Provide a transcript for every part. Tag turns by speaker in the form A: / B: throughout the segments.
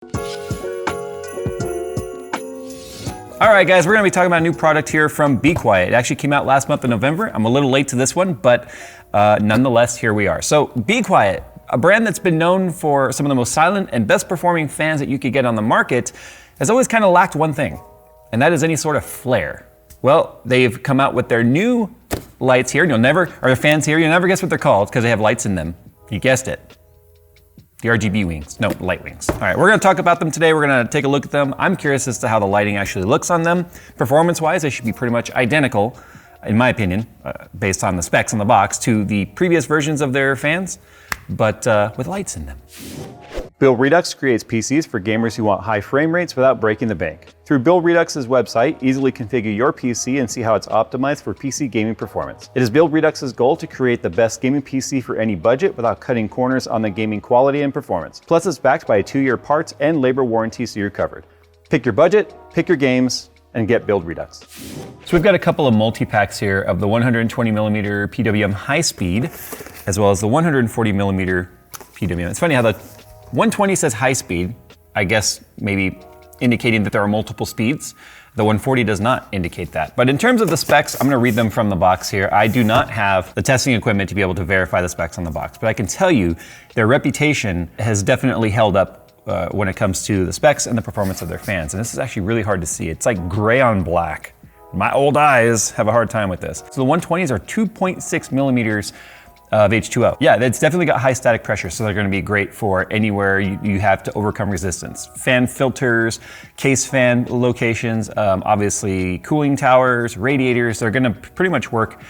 A: All right, guys, we're gonna be talking about a new product here from BeQuiet. It actually came out last month in November. I'm a little late to this one, but nonetheless, here we are. So BeQuiet, a brand that's been known for some of the most silent and best performing fans that you could get on the market, has always kind of lacked one thing, and that is any sort of flair. Well, they've come out with their new lights here. You'll never guess what they're called because they have lights in them. You guessed it. The RGB wings, no, light wings. All right, we're gonna talk about them today. We're gonna take a look at them. I'm curious as to how the lighting actually looks on them. Performance-wise, they should be pretty much identical, in my opinion, based on the specs on the box, to the previous versions of their fans, but with lights in them. Build Redux creates PCs for gamers who want high frame rates without breaking the bank. Through Build Redux's website, easily configure your PC and see how it's optimized for PC gaming performance. It is Build Redux's goal to create the best gaming PC for any budget without cutting corners on the gaming quality and performance. Plus, it's backed by a 2-year parts and labor warranty, so you're covered. Pick your budget, pick your games, and get Build Redux. So we've got a couple of multi-packs here of the 120mm PWM high speed, as well as the 140mm PWM. It's funny how the 120 says high speed, I guess maybe indicating that there are multiple speeds. The 140 does not indicate that. But in terms of the specs, I'm gonna read them from the box here. I do not have the testing equipment to be able to verify the specs on the box, but I can tell you their reputation has definitely held up when it comes to the specs and the performance of their fans. And this is actually really hard to see. It's like gray on black. My old eyes have a hard time with this. So the 120s are 2.6 millimeters of H2O. Yeah, it's definitely got high static pressure, so they're gonna be great for anywhere you have to overcome resistance. Fan filters, case fan locations, obviously cooling towers, radiators, they're gonna pretty much work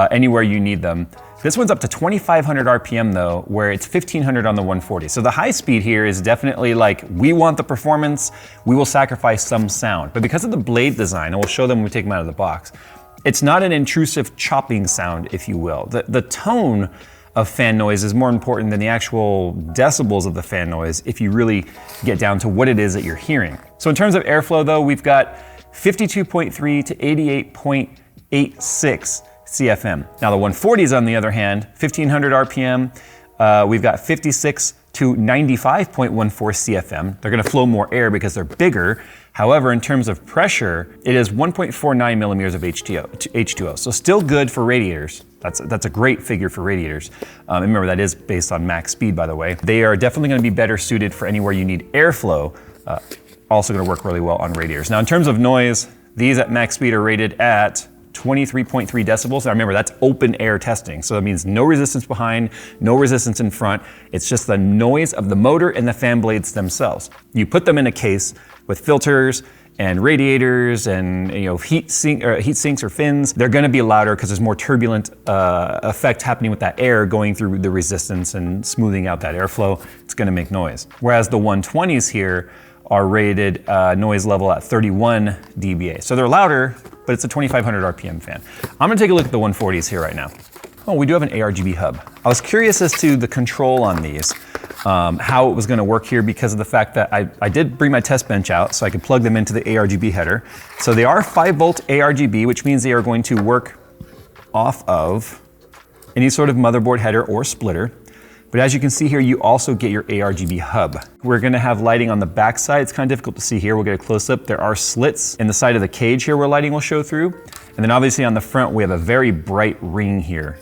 A: anywhere you need them. This one's up to 2,500 RPM though, where it's 1,500 on the 140. So the high speed here is definitely like, we want the performance, we will sacrifice some sound. But because of the blade design, and we'll show them when we take them out of the box, it's not an intrusive chopping sound, if you will. The tone of fan noise is more important than the actual decibels of the fan noise if you really get down to what it is that you're hearing. So in terms of airflow though, we've got 52.3 to 88.86 CFM. Now the 140s on the other hand, 1,500 RPM, we've got 56 to 95.14 CFM. They're gonna flow more air because they're bigger. However, in terms of pressure, it is 1.49 millimeters of H2O. So still good for radiators. That's a great figure for radiators. Remember, that is based on max speed, by the way. They are definitely gonna be better suited for anywhere you need airflow. Also gonna work really well on radiators. Now, in terms of noise, these at max speed are rated at 23.3 decibels. Now remember, that's open air testing. So that means no resistance behind, no resistance in front. It's just the noise of the motor and the fan blades themselves. You put them in a case with filters and radiators and heat sinks or fins. They're gonna be louder because there's more turbulent effect happening with that air going through the resistance and smoothing out that airflow. It's gonna make noise. Whereas the 120s here are rated noise level at 31 dBA. So they're louder, but it's a 2,500 RPM fan. I'm gonna take a look at the 140s here right now. Oh, we do have an ARGB hub. I was curious as to the control on these, how it was gonna work here because of the fact that I did bring my test bench out so I could plug them into the ARGB header. So they are 5-volt ARGB, which means they are going to work off of any sort of motherboard header or splitter. But as you can see here, you also get your ARGB hub. We're gonna have lighting on the back side. It's kind of difficult to see here. We'll get a close up. There are slits in the side of the cage here where lighting will show through. And then obviously on the front, we have a very bright ring here.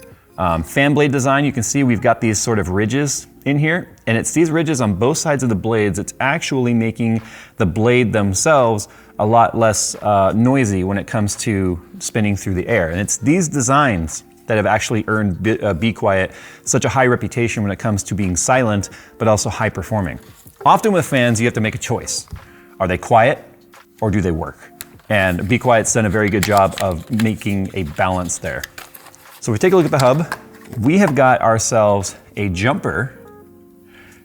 A: Fan blade design, you can see we've got these sort of ridges in here, and it's these ridges on both sides of the blades. It's actually making the blade themselves a lot less noisy when it comes to spinning through the air. And it's these designs that have actually earned BeQuiet such a high reputation when it comes to being silent, but also high performing. Often with fans, you have to make a choice. Are they quiet or do they work? And BeQuiet's done a very good job of making a balance there. So if we take a look at the hub, we have got ourselves a jumper.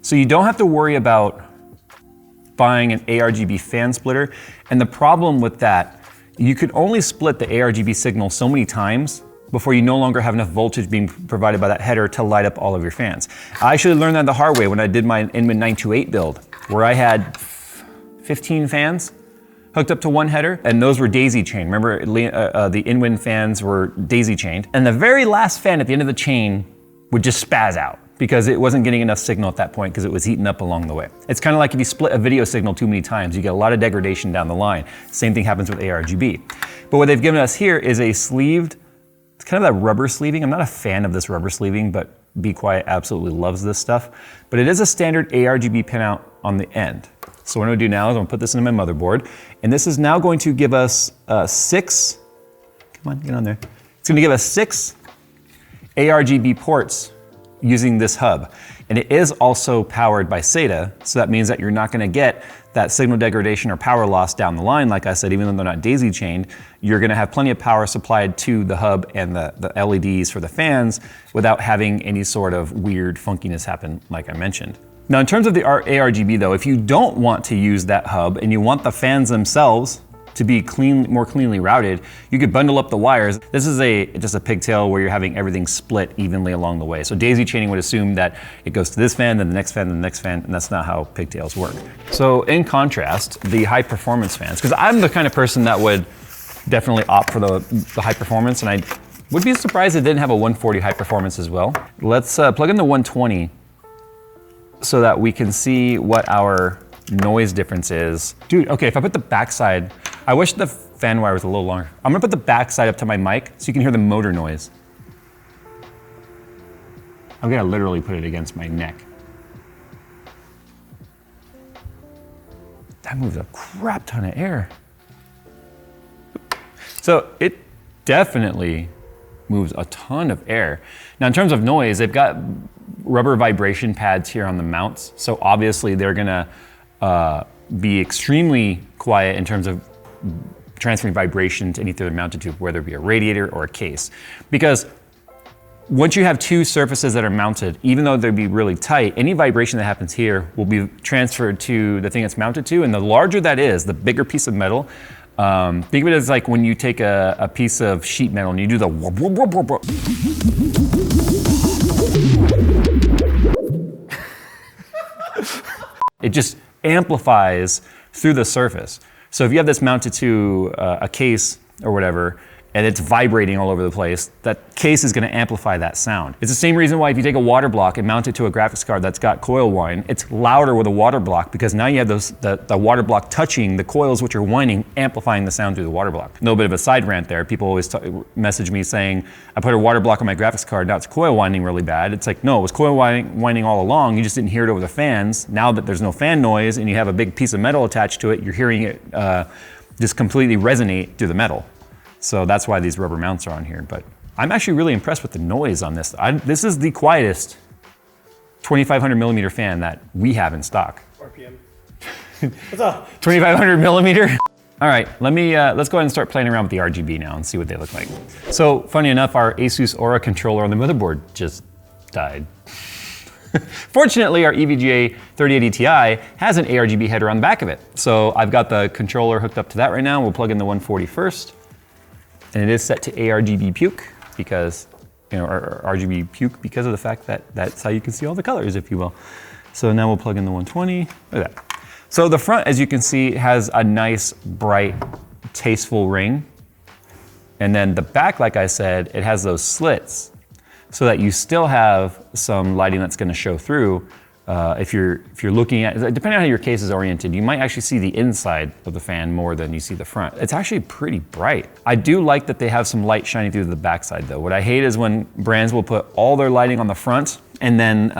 A: So you don't have to worry about buying an ARGB fan splitter. And the problem with that, you could only split the ARGB signal so many times before you no longer have enough voltage being provided by that header to light up all of your fans. I actually learned that the hard way when I did my Inman 928 build, where I had 15 fans hooked up to one header, and those were daisy chained. Remember, the Inwind fans were daisy chained. And the very last fan at the end of the chain would just spaz out. because it wasn't getting enough signal at that point because it was heating up along the way. It's kind of like if you split a video signal too many times, you get a lot of degradation down the line. Same thing happens with ARGB. But what they've given us here is a sleeved, it's kind of that rubber sleeving. I'm not a fan of this rubber sleeving, but BeQuiet absolutely loves this stuff. But it is a standard ARGB pinout on the end. So what I'm gonna do now is I'm gonna put this into my motherboard, and this is now going to give us 6, come on, get on there. It's gonna give us 6 ARGB ports using this hub. And it is also powered by SATA, so that means that you're not gonna get that signal degradation or power loss down the line. Like I said, even though they're not daisy chained, you're gonna have plenty of power supplied to the hub and the LEDs for the fans without having any sort of weird funkiness happen, like I mentioned. Now in terms of the ARGB though, if you don't want to use that hub and you want the fans themselves to be more cleanly routed, you could bundle up the wires. This is just a pigtail where you're having everything split evenly along the way. So daisy chaining would assume that it goes to this fan, then the next fan, then the next fan, and that's not how pigtails work. So in contrast, the high performance fans, because I'm the kind of person that would definitely opt for the high performance, and I would be surprised it didn't have a 140 high performance as well. Let's plug in the 120 so that we can see what our noise difference is. Dude, okay, if I put the backside, I wish the fan wire was a little longer. I'm gonna put the backside up to my mic so you can hear the motor noise. I'm gonna literally put it against my neck. That moves a crap ton of air. So it definitely moves a ton of air. Now in terms of noise, they've got rubber vibration pads here on the mounts. So obviously they're gonna be extremely quiet in terms of transferring vibration to anything they're mounted to, whether it be a radiator or a case. Because once you have two surfaces that are mounted, even though they'd be really tight, any vibration that happens here will be transferred to the thing it's mounted to, and the larger that is, the bigger piece of metal. Think of it as like when you take a piece of sheet metal and you do the whoop, whoop, whoop, whoop, whoop. It just amplifies through the surface. So if you have this mounted to a case or whatever, and it's vibrating all over the place, that case is gonna amplify that sound. It's the same reason why if you take a water block and mount it to a graphics card that's got coil whine, it's louder with a water block because now you have the water block touching the coils which are whining, amplifying the sound through the water block. A little bit of a side rant there. People always message me saying, I put a water block on my graphics card, now it's coil whining really bad. It's like, no, it was coil whining all along, you just didn't hear it over the fans. Now that there's no fan noise and you have a big piece of metal attached to it, you're hearing it just completely resonate through the metal. So that's why these rubber mounts are on here. But I'm actually really impressed with the noise on this. This is the quietest 2500 millimeter fan that we have in stock.
B: RPM. What's up?
A: 2500 millimeter. All right, let's go ahead and start playing around with the RGB now and see what they look like. So funny enough, our Asus Aura controller on the motherboard just died. Fortunately, our EVGA 3080 Ti has an ARGB header on the back of it. So I've got the controller hooked up to that right now. We'll plug in the 140 first. And it is set to ARGB puke because, or RGB puke because of the fact that that's how you can see all the colors, if you will. So now we'll plug in the 120, look at that. So the front, as you can see, has a nice, bright, tasteful ring. And then the back, like I said, it has those slits so that you still have some lighting that's gonna show through. If you're looking at, depending on how your case is oriented, you might actually see the inside of the fan more than you see the front. It's actually pretty bright. I do like that they have some light shining through the backside though. What I hate is when brands will put all their lighting on the front and then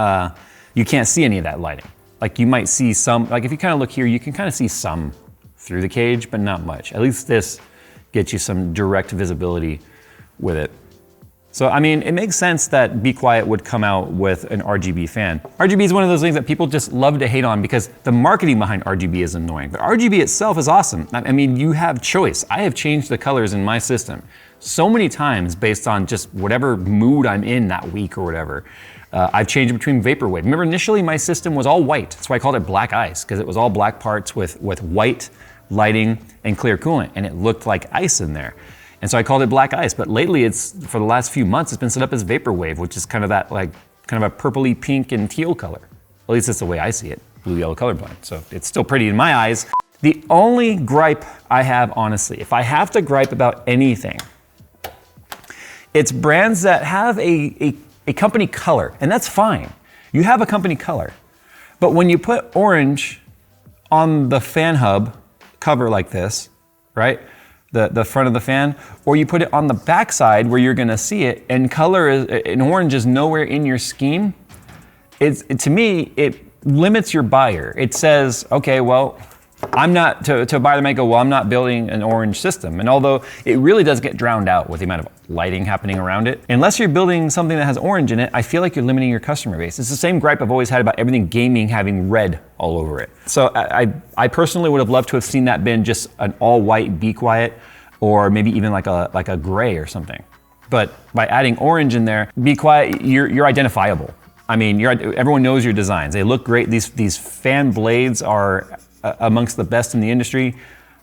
A: you can't see any of that lighting. Like you might see some, like if you kind of look here, you can kind of see some through the cage, but not much. At least this gets you some direct visibility with it. So, I mean, it makes sense that BeQuiet would come out with an RGB fan. RGB is one of those things that people just love to hate on because the marketing behind RGB is annoying. But RGB itself is awesome. I mean, you have choice. I have changed the colors in my system so many times based on just whatever mood I'm in that week or whatever. I've changed it between vaporwave. Remember, initially my system was all white. That's why I called it black ice, because it was all black parts with white lighting and clear coolant, and it looked like ice in there. And so I called it black ice, but lately for the last few months, it's been set up as vaporwave, which is kind of that like, kind of a purpley pink and teal color. At least that's the way I see it, blue, yellow colorblind. So it's still pretty in my eyes. The only gripe I have, honestly, if I have to gripe about anything, it's brands that have a company color, and that's fine. You have a company color. But when you put orange on the fan hub cover like this, right? The front of the fan, or you put it on the back side where you're gonna see it, and orange is nowhere in your scheme, to me, it limits your buyer. It says, okay, well, I'm not, to a buyer that might go, well, I'm not building an orange system. And although it really does get drowned out with the amount of lighting happening around it, unless you're building something that has orange in it, I feel like you're limiting your customer base. It's the same gripe I've always had about everything gaming having red all over it. So I personally would have loved to have seen that been just an all white BeQuiet, or maybe even like a gray or something. But by adding orange in there, BeQuiet, you're identifiable. I mean, everyone knows your designs. They look great. These fan blades are amongst the best in the industry,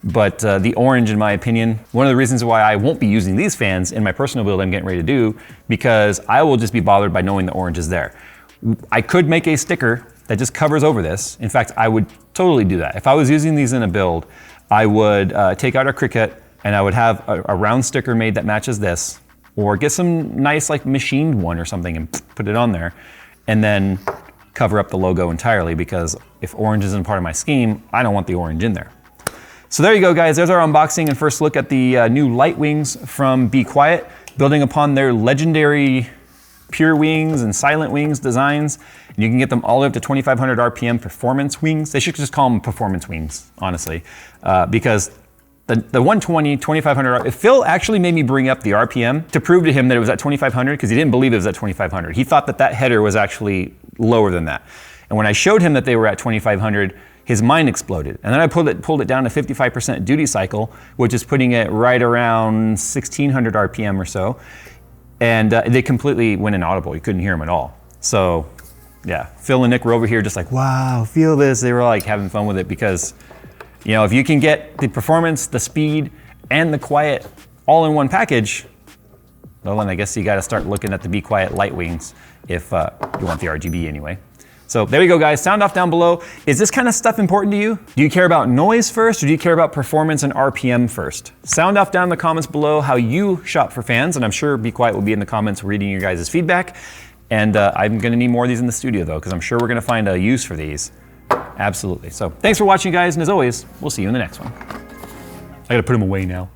A: but the orange, in my opinion, one of the reasons why I won't be using these fans in my personal build I'm getting ready to do, because I will just be bothered by knowing the orange is there. I could make a sticker that just covers over this. In fact, I would totally do that. If I was using these in a build, I would take out a Cricut and I would have a round sticker made that matches this, or get some nice like machined one or something and put it on there, and then cover up the logo entirely, because if orange isn't part of my scheme, I don't want the orange in there. So there you go, guys. There's our unboxing and first look at the new light wings from BeQuiet, building upon their legendary pure wings and silent wings designs. And you can get them all the way up to 2,500 RPM performance wings. They should just call them performance wings, honestly, because the 120, 2,500, Phil actually made me bring up the RPM to prove to him that it was at 2,500, because he didn't believe it was at 2,500. He thought that header was actually lower than that. And when I showed him that they were at 2,500, his mind exploded. And then I pulled it down to 55% duty cycle, which is putting it right around 1,600 RPM or so. And they completely went inaudible. You couldn't hear them at all. So yeah, Phil and Nick were over here just like, wow, feel this. They were like having fun with it, because you know, if you can get the performance, the speed, and the quiet all in one package, well, then I guess you got to start looking at the BeQuiet light wings if you want the RGB anyway. So there you go, guys. Sound off down below. Is this kind of stuff important to you? Do you care about noise first, or do you care about performance and RPM first? Sound off down in the comments below how you shop for fans, and I'm sure BeQuiet will be in the comments reading your guys' feedback. And I'm going to need more of these in the studio, though, because I'm sure we're going to find a use for these. Absolutely. So thanks for watching, guys, and as always, we'll see you in the next one. I got to put them away now.